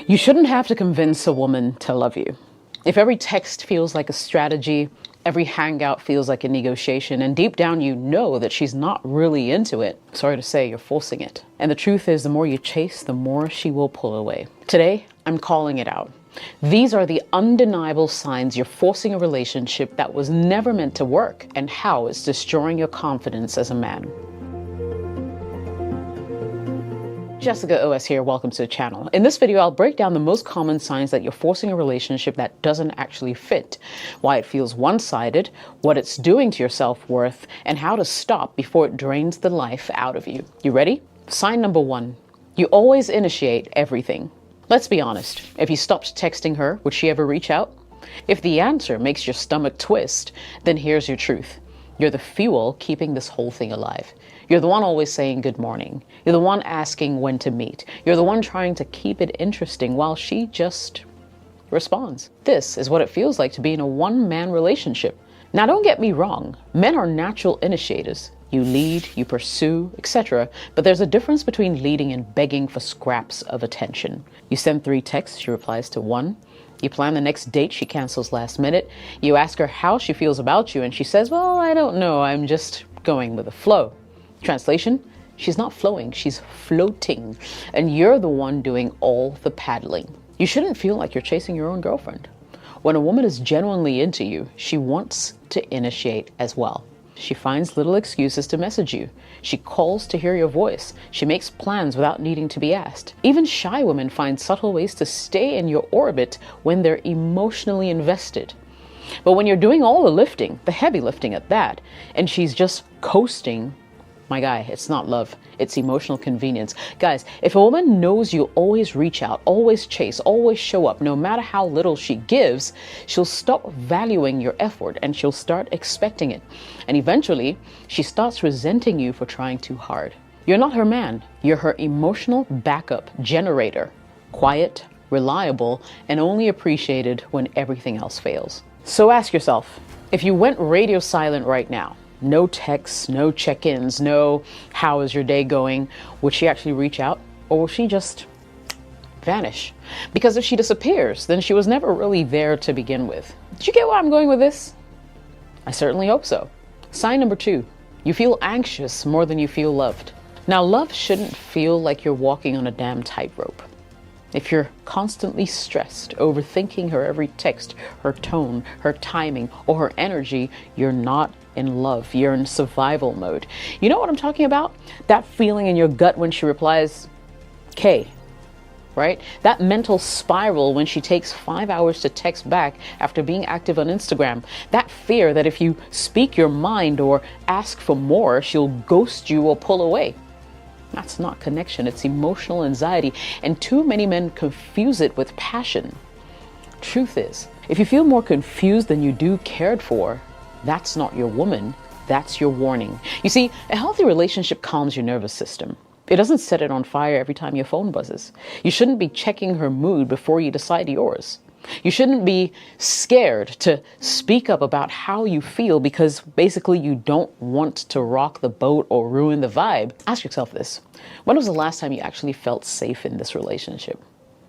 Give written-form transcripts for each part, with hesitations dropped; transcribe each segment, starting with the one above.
You shouldn't have to convince a woman to love you. If every text feels like a strategy, every hangout feels like a negotiation, and deep down you know that she's not really into it, sorry to say, you're forcing it. And the truth is, the more you chase, the more she will pull away. Today, I'm calling it out. These are the undeniable signs you're forcing a relationship that was never meant to work, and how it's destroying your confidence as a man. Jessica OS here, welcome to the channel. In this video, I'll break down the most common signs that you're forcing a relationship that doesn't actually fit, why it feels one-sided, what it's doing to your self-worth, and how to stop before it drains the life out of you. You ready? Sign number 1, you always initiate everything. Let's be honest, if you stopped texting her, would she ever reach out? If the answer makes your stomach twist, then here's your truth. You're the fuel keeping this whole thing alive. You're the one always saying good morning. You're the one asking when to meet. You're the one trying to keep it interesting while she just responds. This is what it feels like to be in a one-man relationship. Now, don't get me wrong. Men are natural initiators. You lead, you pursue, etc. But there's a difference between leading and begging for scraps of attention. You send 3 texts, she replies to 1. You plan the next date, she cancels last minute. You ask her how she feels about you, and she says, well, I don't know, I'm just going with the flow. Translation, she's not flowing, she's floating, and you're the one doing all the paddling. You shouldn't feel like you're chasing your own girlfriend. When a woman is genuinely into you, she wants to initiate as well. She finds little excuses to message you. She calls to hear your voice. She makes plans without needing to be asked. Even shy women find subtle ways to stay in your orbit when they're emotionally invested. But when you're doing all the lifting, the heavy lifting at that, and she's just coasting, my guy, it's not love, it's emotional convenience. Guys, if a woman knows you always reach out, always chase, always show up, no matter how little she gives, she'll stop valuing your effort and she'll start expecting it. And eventually, she starts resenting you for trying too hard. You're not her man, you're her emotional backup generator. Quiet, reliable, and only appreciated when everything else fails. So ask yourself, if you went radio silent right now, no texts, no check-ins, no how is your day going, would she actually reach out, or will she just vanish? Because if she disappears, then she was never really there to begin with. Did you get where I'm going with this? I certainly hope so. Sign number 2, you feel anxious more than you feel loved. Now, love shouldn't feel like you're walking on a damn tightrope. If you're constantly stressed, overthinking her every text, her tone, her timing, or her energy, you're not in love. You're in survival mode. You know what I'm talking about? That feeling in your gut when she replies, K, right? That mental spiral when she takes 5 hours to text back after being active on Instagram. That fear that if you speak your mind or ask for more, she'll ghost you or pull away. That's not connection, it's emotional anxiety, and too many men confuse it with passion. Truth is, if you feel more confused than you do cared for, that's not your woman, that's your warning. You see, a healthy relationship calms your nervous system. It doesn't set it on fire every time your phone buzzes. You shouldn't be checking her mood before you decide yours. You shouldn't be scared to speak up about how you feel because basically you don't want to rock the boat or ruin the vibe. Ask yourself this. When was the last time you actually felt safe in this relationship?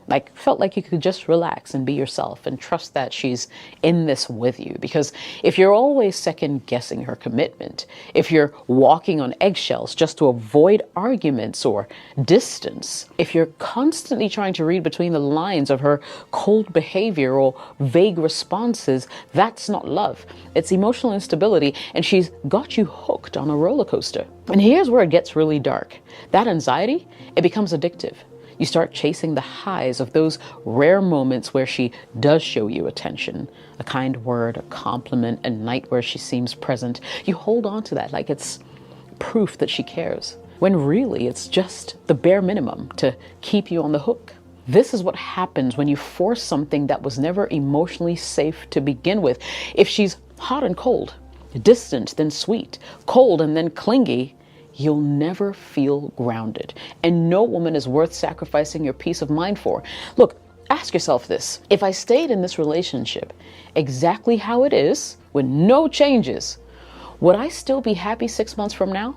Like, felt like you could just relax and be yourself and trust that she's in this with you. Because if you're always second guessing her commitment, if you're walking on eggshells just to avoid arguments or distance, if you're constantly trying to read between the lines of her cold behavior or vague responses, that's not love. It's emotional instability, and she's got you hooked on a roller coaster. And here's where it gets really dark. That anxiety, it becomes addictive. You start chasing the highs of those rare moments where she does show you attention, a kind word, a compliment, a night where she seems present. You hold on to that like it's proof that she cares, when really it's just the bare minimum to keep you on the hook. This is what happens when you force something that was never emotionally safe to begin with. If she's hot and cold, distant then sweet, cold and then clingy, you'll never feel grounded. And no woman is worth sacrificing your peace of mind for. Look, ask yourself this. If I stayed in this relationship exactly how it is, with no changes, would I still be happy 6 months from now?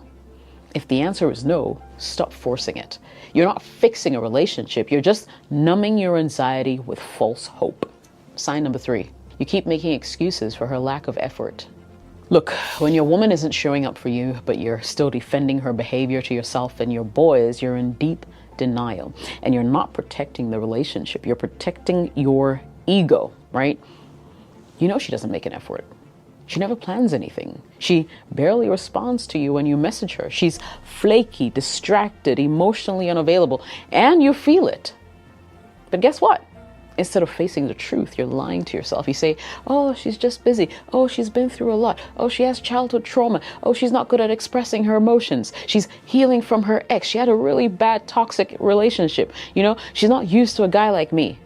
If the answer is no, stop forcing it. You're not fixing a relationship. You're just numbing your anxiety with false hope. Sign number 3, you keep making excuses for her lack of effort. Look, when your woman isn't showing up for you, but you're still defending her behavior to yourself and your boys, you're in deep denial. And you're not protecting the relationship. You're protecting your ego, right? You know she doesn't make an effort. She never plans anything. She barely responds to you when you message her. She's flaky, distracted, emotionally unavailable, and you feel it. But guess what? Instead of facing the truth, you're lying to yourself. You say, oh, she's just busy. Oh, she's been through a lot. Oh, she has childhood trauma. Oh, she's not good at expressing her emotions. She's healing from her ex. She had a really bad toxic relationship. You know, she's not used to a guy like me.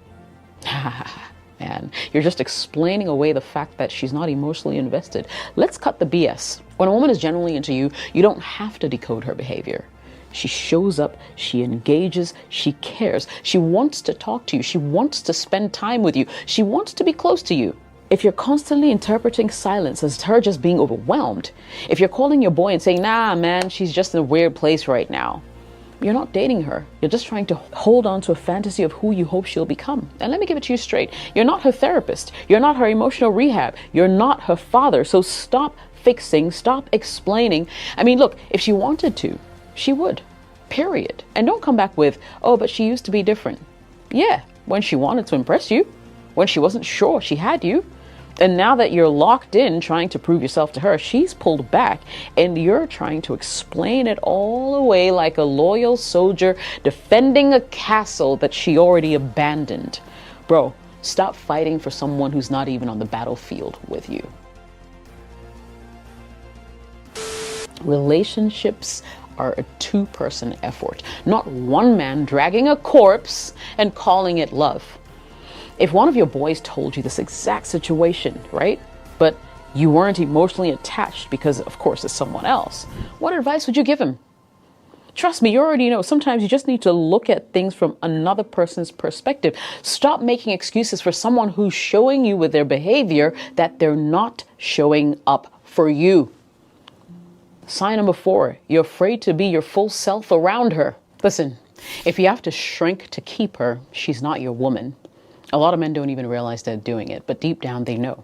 Man, you're just explaining away the fact that she's not emotionally invested. Let's cut the BS. When a woman is genuinely into you, you don't have to decode her behavior. She shows up, she engages, she cares. She wants to talk to you. She wants to spend time with you. She wants to be close to you. If you're constantly interpreting silence as her just being overwhelmed, if you're calling your boy and saying, nah, man, she's just in a weird place right now, you're not dating her. You're just trying to hold on to a fantasy of who you hope she'll become. And let me give it to you straight. You're not her therapist. You're not her emotional rehab. You're not her father. So stop fixing, stop explaining. I mean, look, if she wanted to, she would, period. And don't come back with, oh, but she used to be different. Yeah, when she wanted to impress you, when she wasn't sure she had you. And now that you're locked in trying to prove yourself to her, she's pulled back and you're trying to explain it all away like a loyal soldier defending a castle that she already abandoned. Bro, stop fighting for someone who's not even on the battlefield with you. Relationships are a two-person effort, not one man dragging a corpse and calling it love. If one of your boys told you this exact situation, right, but you weren't emotionally attached because, of course, it's someone else, what advice would you give him? Trust me, you already know. Sometimes you just need to look at things from another person's perspective. Stop making excuses for someone who's showing you with their behavior that they're not showing up for you. Sign number 4, you're afraid to be your full self around her. Listen, if you have to shrink to keep her, she's not your woman. A lot of men don't even realize they're doing it, but deep down they know.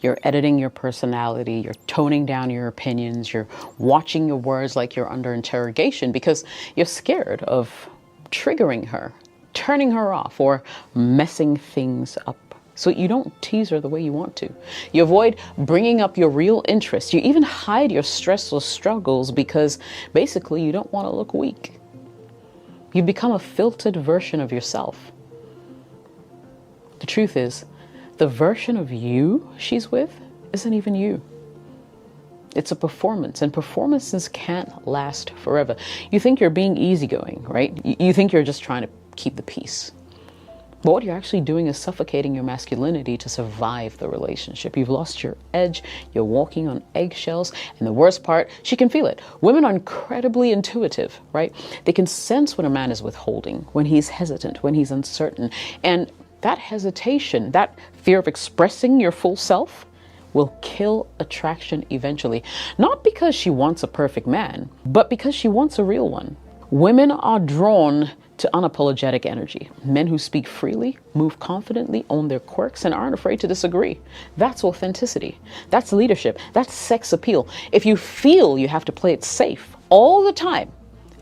You're editing your personality, you're toning down your opinions, you're watching your words like you're under interrogation because you're scared of triggering her, turning her off, or messing things up. So you don't tease her the way you want to. You avoid bringing up your real interests. You even hide your stressful struggles because basically you don't want to look weak. You've become a filtered version of yourself. The truth is, the version of you she's with isn't even you. It's a performance, and performances can't last forever. You think you're being easygoing, right? You think you're just trying to keep the peace. But what you're actually doing is suffocating your masculinity to survive the relationship. You've lost your edge, you're walking on eggshells, and the worst part, she can feel it. Women are incredibly intuitive, right? They can sense when a man is withholding, when he's hesitant, when he's uncertain, and that hesitation, that fear of expressing your full self will kill attraction eventually. Not because she wants a perfect man, but because she wants a real one. Women are drawn to unapologetic energy. Men who speak freely, move confidently, own their quirks, and aren't afraid to disagree. That's authenticity. That's leadership. That's sex appeal. If you feel you have to play it safe all the time,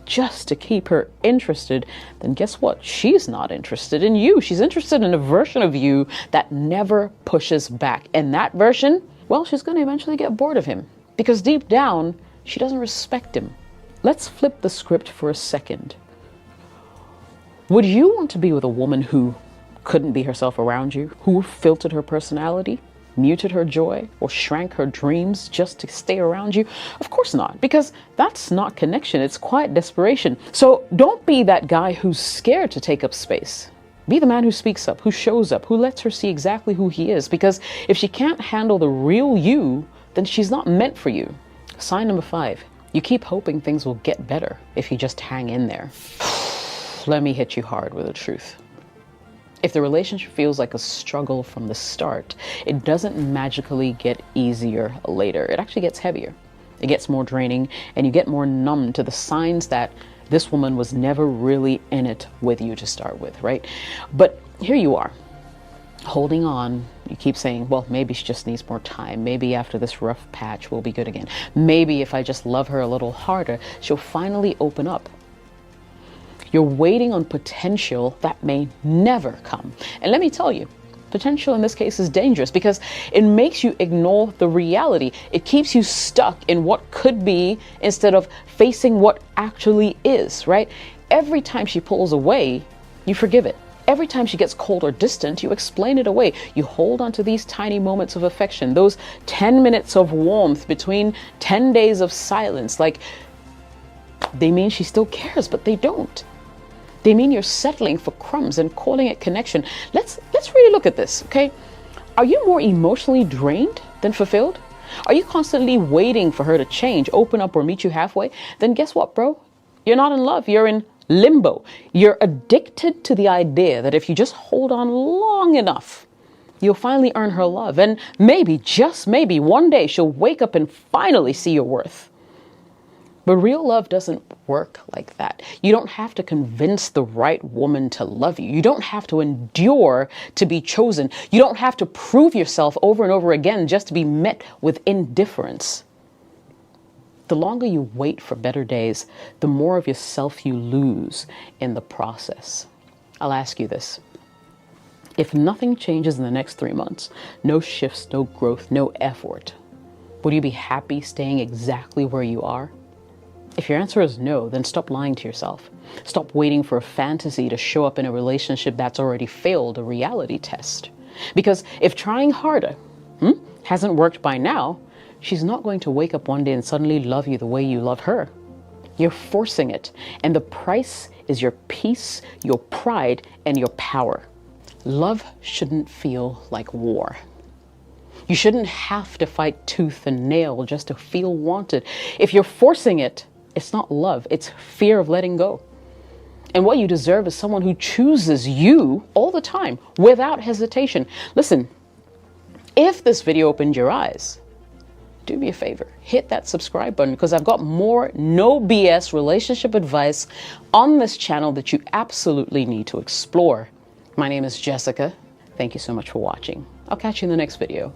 just to keep her interested, then guess what? She's not interested in you. She's interested in a version of you that never pushes back. And that version, well, she's going to eventually get bored of him because deep down, she doesn't respect him. Let's flip the script for a second. Would you want to be with a woman who couldn't be herself around you, who filtered her personality, muted her joy, or shrank her dreams just to stay around you? Of course not, because that's not connection, it's quiet desperation. So don't be that guy who's scared to take up space. Be the man who speaks up, who shows up, who lets her see exactly who he is, because if she can't handle the real you, then she's not meant for you. Sign number 5, you keep hoping things will get better if you just hang in there. Let me hit you hard with the truth. If the relationship feels like a struggle from the start, it doesn't magically get easier later. It actually gets heavier. It gets more draining, and you get more numb to the signs that this woman was never really in it with you to start with, right? But here you are, holding on. You keep saying, well, maybe she just needs more time. Maybe after this rough patch, we'll be good again. Maybe if I just love her a little harder, she'll finally open up. You're waiting on potential that may never come. And let me tell you, potential in this case is dangerous because it makes you ignore the reality. It keeps you stuck in what could be instead of facing what actually is, right? Every time she pulls away, you forgive it. Every time she gets cold or distant, you explain it away. You hold on to these tiny moments of affection, those 10 minutes of warmth between 10 days of silence. Like, they mean she still cares, but they don't. They mean you're settling for crumbs and calling it connection. Let's really look at this, okay? Are you more emotionally drained than fulfilled? Are you constantly waiting for her to change, open up, or meet you halfway? Then guess what, bro? You're not in love. You're in limbo. You're addicted to the idea that if you just hold on long enough, you'll finally earn her love. And maybe, just maybe, one day she'll wake up and finally see your worth. But real love doesn't work like that. You don't have to convince the right woman to love you. You don't have to endure to be chosen. You don't have to prove yourself over and over again just to be met with indifference. The longer you wait for better days, the more of yourself you lose in the process. I'll ask you this. If nothing changes in the next 3 months, no shifts, no growth, no effort, would you be happy staying exactly where you are? If your answer is no, then stop lying to yourself. Stop waiting for a fantasy to show up in a relationship that's already failed a reality test. Because if trying harder hasn't worked by now, she's not going to wake up one day and suddenly love you the way you love her. You're forcing it, and the price is your peace, your pride, and your power. Love shouldn't feel like war. You shouldn't have to fight tooth and nail just to feel wanted. If you're forcing it, it's not love, it's fear of letting go. And what you deserve is someone who chooses you all the time, without hesitation. Listen, if this video opened your eyes, do me a favor, hit that subscribe button because I've got more no BS relationship advice on this channel that you absolutely need to explore. My name is Jessica. Thank you so much for watching. I'll catch you in the next video.